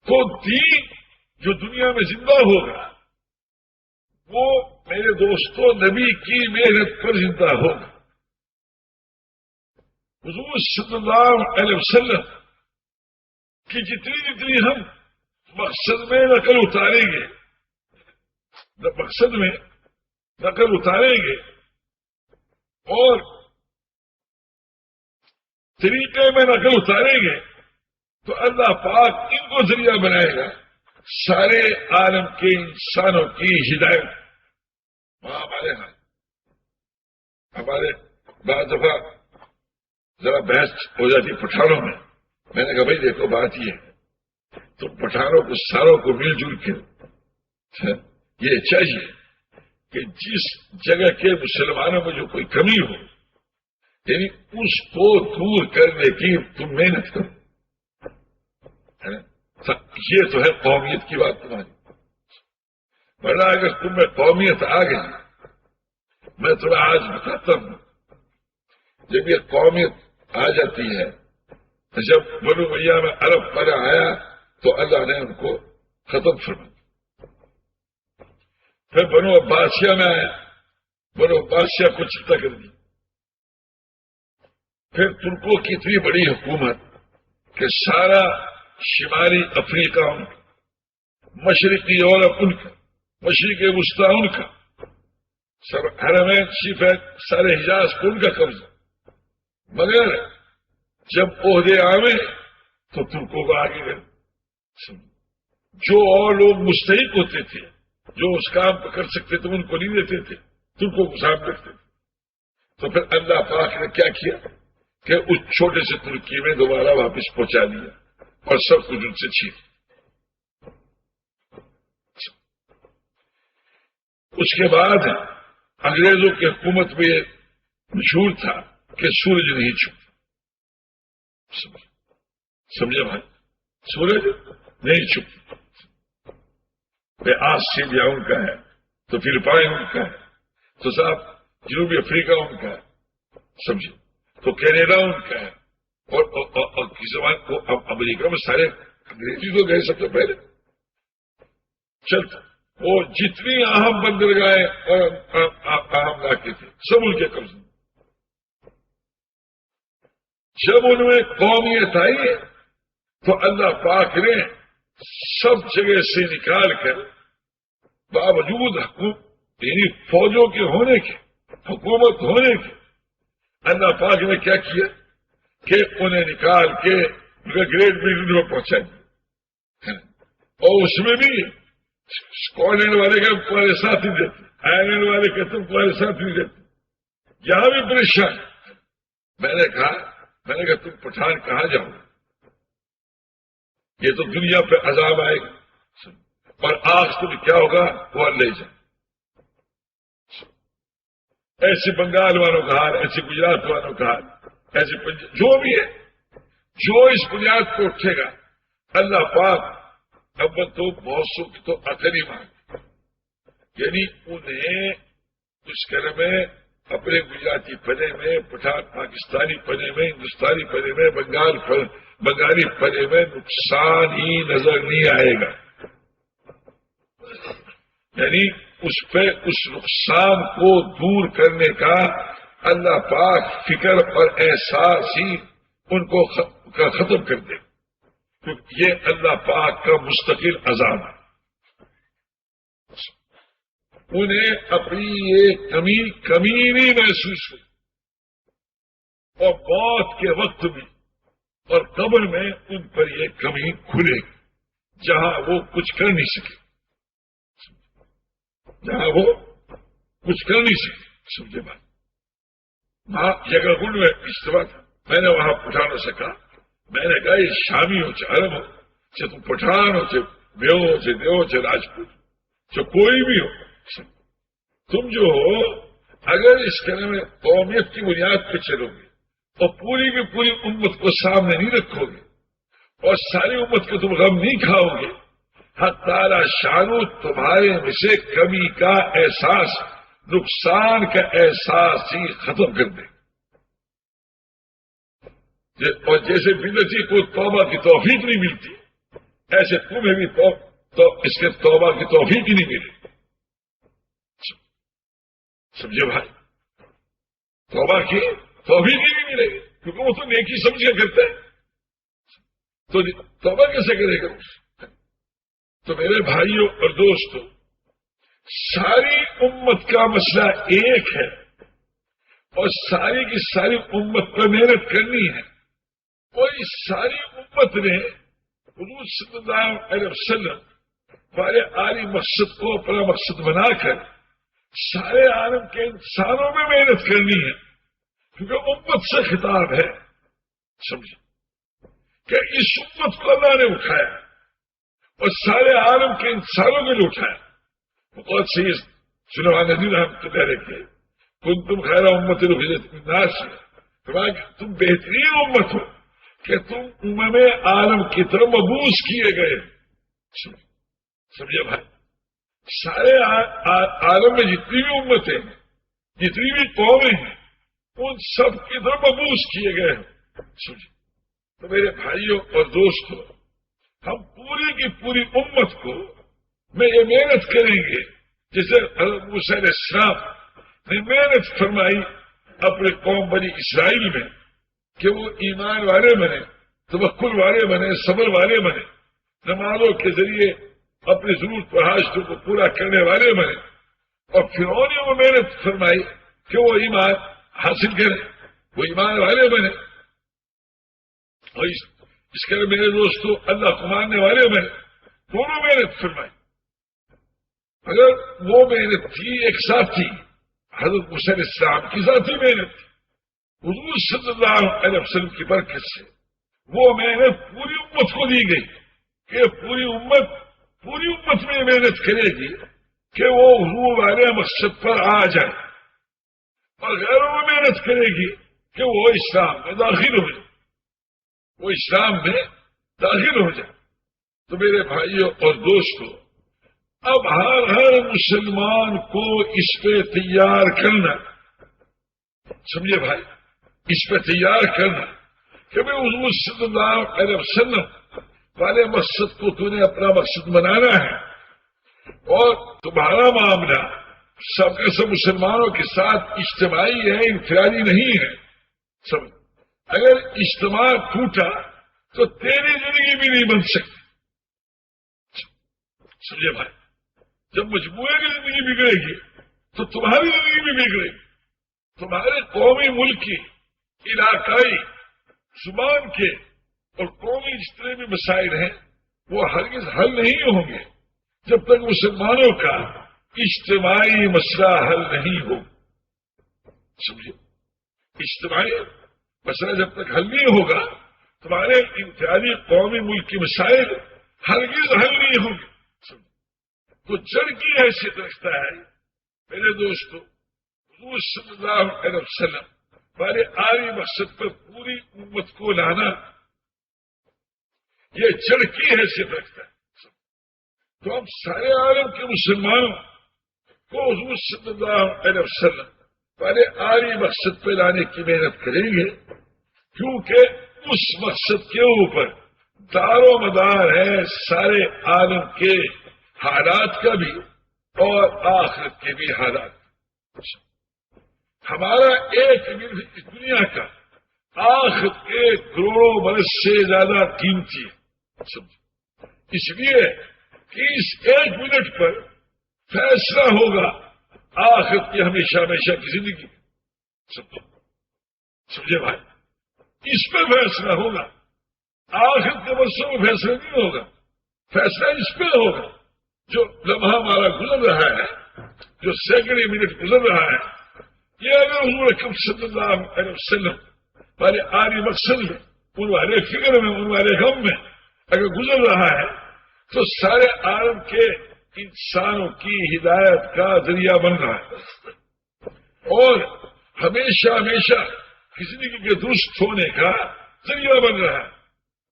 تو دین جو دنیا میں زندہ ہوگا وہ میرے دوستوں نبی کی محنت پر زندہ ہوگا. حضور صلی اللہ علیہ وسلم کی جتنی ہم مقصد میں نقل اتاریں گے اور طریقے میں نقل اتاریں گے تو اللہ پاک ان کو ذریعہ بنائے گا سارے عالم کے انسانوں کی ہدایت. وہاں ہمارے بعض دفعہ ذرا بحث ہو جاتی پٹھانوں میں. میں نے کہا بھائی دیکھو بات یہ ہے تو پٹھانوں کو ساروں کو مل جل کے یہ چاہیے کہ جس جگہ کے مسلمانوں میں جو کوئی کمی ہو یعنی اس کو دور کرنے کی تم محنت کرو. یہ تو ہے قومیت کی بات تمہاری. ورنہ اگر تم میں قومیت آ گئی میں تمہیں آج بتاتا ہوں جب یہ قومیت آ جاتی ہے جب بنو میاں میں عرب پر آیا تو اللہ نے ان کو ختم فرما دیا. پھر بنو عباسیہ میں آیا بنو عباسیہ کو چپتا کر دی. پھر ترکوں کی اتنی بڑی حکومت کہ سارا شمالی افریقہ ان کا, مشرقی یورپ ان کا, مشرقی وسطی ان کا, حرمین شریف ہے سارے حجاز کو ان کا قبضہ. مگر جب عہدے آوے تو ترکوں کو آگے گئے. جو اور لوگ مستحق ہوتے تھے جو اس کام کو کر سکتے تھے ان کو نہیں دیتے تھے, ترکوں کو سامنے رکھتے تھے. تو پھر اللہ پاک نے کیا کیا کہ اس چھوٹے سے ترکی میں دوبارہ واپس پہنچا دیا اور سب کچھ ان سے چھین. اس کے بعد انگریزوں کی حکومت میں یہ مشہور تھا کہ سورج نہیں چھپتا. سمجھے بھائی, سورج نہیں چھپتا. آسٹریلیا ان کا ہے تو فلپائن ان کا ہے تو صاحب جنوبی افریقہ ان کا ہے, سمجھے, تو کینیڈا ان کا ہے اور کس زمان کو امریکہ میں سارے انگریزی تو گئے سب سے پہلے چلتا. وہ جتنی اہم بندرگاہیں اور اہم علاقے تھے سب ان کے قبضے. جب ان میں قومیت آئی تو اللہ پاک نے سب جگہ سے نکال کر باوجود یعنی فوجوں کے ہونے کے, حکومت ہونے کے, اللہ پاک نے کیا کیا کہ انہیں نکال کے گریٹ بریٹن میں پہنچا دیا. اور اس میں بھی اسکاٹ والے کا تمہارے ساتھ ہی دیتے, آئرلینڈ والے کا تم تمہارے ساتھ ہی دیتے. یہاں بھی پریشان. میں نے کہا تم پٹھان کہاں جاؤ, یہ تو دنیا پہ عذاب آئے گا اور آج تم کیا ہوگا وہ لے جائے. ایسے بنگال والوں کا حال, ایسے گجرات والوں کا حال, ایسے جو بھی ہے جو اس بنیاد کو اٹھے گا اللہ پاک اب تو موسم کی تو عقل ہی مانگے. یعنی انہیں اس کرے میں اپنے گجراتی پنے میں, پٹھان پاکستانی پنے میں, ہندوستانی پنے میں, بنگالی پنے میں نقصان ہی نظر نہیں آئے گا. یعنی اس نقصان کو دور کرنے کا اللہ پاک فکر اور احساس ہی ان کو ختم کر دے, کیونکہ یہ اللہ پاک کا مستقل عذاب ہے. انہیں اپنی یہ کمی نہیں محسوس ہوئی اور موت کے وقت بھی اور قبر میں ان پر یہ کمی کھلے جہاں وہ کچھ کر نہیں سکے, جہاں وہ کچھ کر نہیں سکے. سمجھے بات, وہاں جگہ گنڈ میں اجتماع تھا. میں نے وہاں پٹھانوں سے کہا, میں نے کہا یہ شامی ہو چاہے عرب ہو چاہے تم پٹھان ہو چاہے بیو ہو چاہے دیو چاہے راجپوت چاہے کوئی بھی ہو, تم جو ہو اگر اس کرنے میں قومیت کی بنیاد پہ چلو گے اور پوری کی پوری امت کو سامنے نہیں رکھو گے اور ساری امت کو تم غم نہیں کھاؤ گے, حق تعالی شانو تمہارے میں سے کمی کا احساس, نقصان کا احساس ہی ختم کر دے. اور جیسے بدعتی کو توبہ کی توفیق نہیں ملتی ایسے تمہیں بھی تو اس کے توبہ کی توفیق ہی نہیں ملے. سمجھے بھائی؟ توبہ کی توفیق ہی نہیں ملے گی کیونکہ وہ تو نیکی سمجھ کے کرتا ہے. تو توبہ کیسے کرے گا؟ تو میرے بھائیوں اور دوستوں، ساری امت کا مسئلہ ایک ہے اور ساری کی ساری امت پر محنت کرنی ہے. اور اس ساری امت نے حضور صلی اللہ علیہ وسلم والے عالی مقصد کو اپنا مقصد بنا کر سارے عالم کے انسانوں میں محنت کرنی ہے، کیونکہ امت سے خطاب ہے. سمجھے کہ اس امت کو اللہ نے اٹھایا اور سارے عالم کے انسانوں کے لیے اٹھایا. بہت صحیح سلمان ندی رحمۃ اللہ علیہ کے کن تم خیر امت رخیت الناس، تم بہترین امت ہو کہ تم عالم کی طرف مبعوث کیے گئے. سمجھے بھائی؟ سارے عالم میں جتنی بھی امتیں ہیں، جتنی بھی قومیں ہیں، ان سب کی طرف مبعوث کیے گئے ہیں. سمجھے؟ تو میرے بھائیوں اور دوستوں، ہم پوری کی پوری امت کو میں یہ محنت کریں گے جیسے حضرت موسیٰ علیہ السلام نے محنت فرمائی اپنے قوم بنی اسرائیل میں کہ وہ ایمان والے بنے، توکل والے بنے، صبر والے بنے، نمازوں کے ذریعے اپنی ضرورت و حاجتوں کو پورا کرنے والے بنے. اور فرعون نے وہ محنت فرمائی کہ وہ ایمان حاصل کریں، وہ ایمان والے بنے. اور اس کے میرے دوستوں اللہ کو ماننے والے بنے. دونوں محنت فرمائی. اگر وہ محنت تھی ایک ساتھ تھی، حضرت موسیٰ علیہ السلام کی ذاتی محنت تھی، حضور صلی اللہ علیہ وسلم کی برکت سے وہ محنت پوری امت کو دی گئی کہ پوری امت میں محنت کرے گی کہ وہ حضور والے مقصد پر آ جائے، اور غیروں میں محنت کرے گی کہ وہ اسلام میں داخل ہو جائے، وہ اسلام میں داخل ہو جائے. تو میرے بھائیوں اور دوستوں، اب ہر مسلمان کو اس پہ تیار کرنا. سمجھے بھائی؟ اس پہ تیار کرنا کہ میں حضور صلی اللہ علیہ وسلم والے مقصد کو تو نے اپنا مقصد بنانا ہے، اور تمہارا معاملہ سب کے سب مسلمانوں کے ساتھ اجتماعی ہے، انفرادی نہیں ہے. سمجھ، اگر اجتماع ٹوٹا تو تیری زندگی بھی نہیں بن سکتی. سمجھے بھائی؟ جب مجموعے کی زندگی بگڑے گی تو تمہاری زندگی بھی بگڑے گی. تمہارے قومی، ملکی، علاقائی، زبان کے اور قومی جتنے بھی مسائل ہیں وہ ہرگز حل نہیں ہوں گے جب تک مسلمانوں کا اجتماعی مسئلہ حل نہیں ہو. سمجھے؟ اجتماعی مسئلہ جب تک حل نہیں ہوگا تمہارے انفرادی قومی ملکی مسائل ہرگز حل نہیں ہوں گے. تو جڑ کی حیثیت رکھتا ہے میرے دوستوں حضور صلی اللہ علیہ وسلم والے عالی مقصد پر پوری امت کو لانا، یہ جڑ کی حیثیت رکھتا ہے. تو ہم سارے عالم کے مسلمانوں کو حضور صلی اللہ علیہ وسلم والے عالی مقصد پہ لانے کی محنت کریں گے، کیونکہ اس مقصد کے اوپر دار و مدار ہے سارے عالم کے حالات کا بھی اور آخرت کے بھی حالات. ہمارا ایک منٹ اس دنیا کا آخرت کے کروڑوں برس سے زیادہ قیمتی ہے. اس لیے کہ اس ایک منٹ پر فیصلہ ہوگا آخرت کی ہمیشہ ہمیشہ کی زندگی. سمجھے بھائی؟ اس پہ فیصلہ ہوگا. آخرت کے برسوں میں فیصلہ نہیں ہوگا، فیصلہ اس پہ ہوگا. جو لمحہ ہمارا گزر رہا ہے، جو سینکڑے منٹ گزر رہا ہے، یہ اگر حضور اکرم صلی اللہ علیہ وسلم والے عالی مقصد میں، ان والے فکر میں، ان والے غم میں اگر گزر رہا ہے تو سارے عالم کے انسانوں کی ہدایت کا ذریعہ بن رہا ہے اور ہمیشہ ہمیشہ زندگی کے درست ہونے کا ذریعہ بن رہا ہے.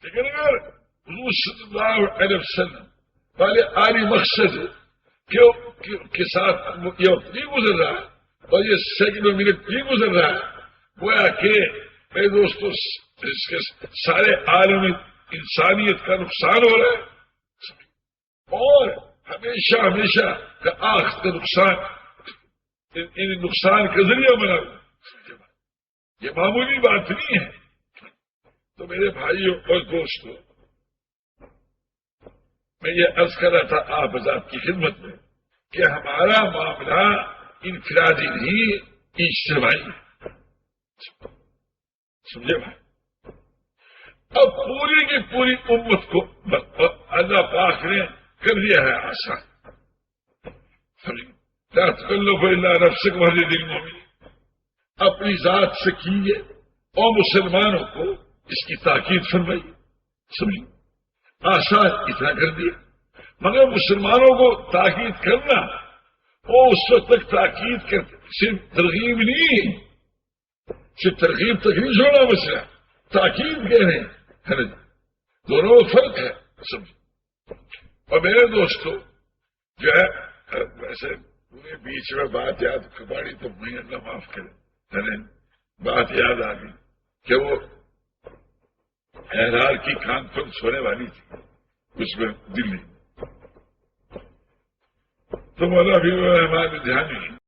لیکن اگر حضور صلی اللہ علیہ وسلم والے عالی مقصد کے ساتھ یہ وقت نہیں گزر رہا اور یہ سینکڑوں منٹ نہیں گزر رہا ہے، گویا کہ میرے دوستوں اس کے سارے عالمی انسانیت کا نقصان ہو رہا ہے اور ہمیشہ ہمیشہ کا آخر نقصان ان نقصان کا ذریعہ بنا ہوا، یہ معمولی بات نہیں ہے۔ تو میرے بھائیوں اور دوستوں، میں یہ عرض کر رہا تھا آپ حضرات کی خدمت میں کہ ہمارا معاملہ انفرادی نہیں، اجتماعی ہے، سمجھے بھائی؟ اب پوری کی پوری امت کو اللہ پاک نے کر دیا ہے آسان، سمجھے؟ لا تکلف الا نفسک وحدد المؤمنین، اپنی ذات سے کیجیے اور مسلمانوں کو اس کی تاکید فرمائی، سمجھے؟ آسان اتنا کر دیا، مگر مسلمانوں کو تاکید کرنا وہ اس وقت تک تاکید کرتے، صرف ترغیب نہیں، صرف ترغیب تک نہیں چھوڑا مسئلہ، تاکید کہہ رہے ہیں، دونوں میں فرق ہے، سمجھے؟ اور میرے دوستوں جو ہے ویسے پورے بیچ میں بات یاد کباڑی تو میں اللہ معاف کرے، بات یاد آ گئی کہ وہ احرار کی کانفرنس ہونے والی تھی اس میں دلی، تو مولا بھی ہمارے دھیان نہیں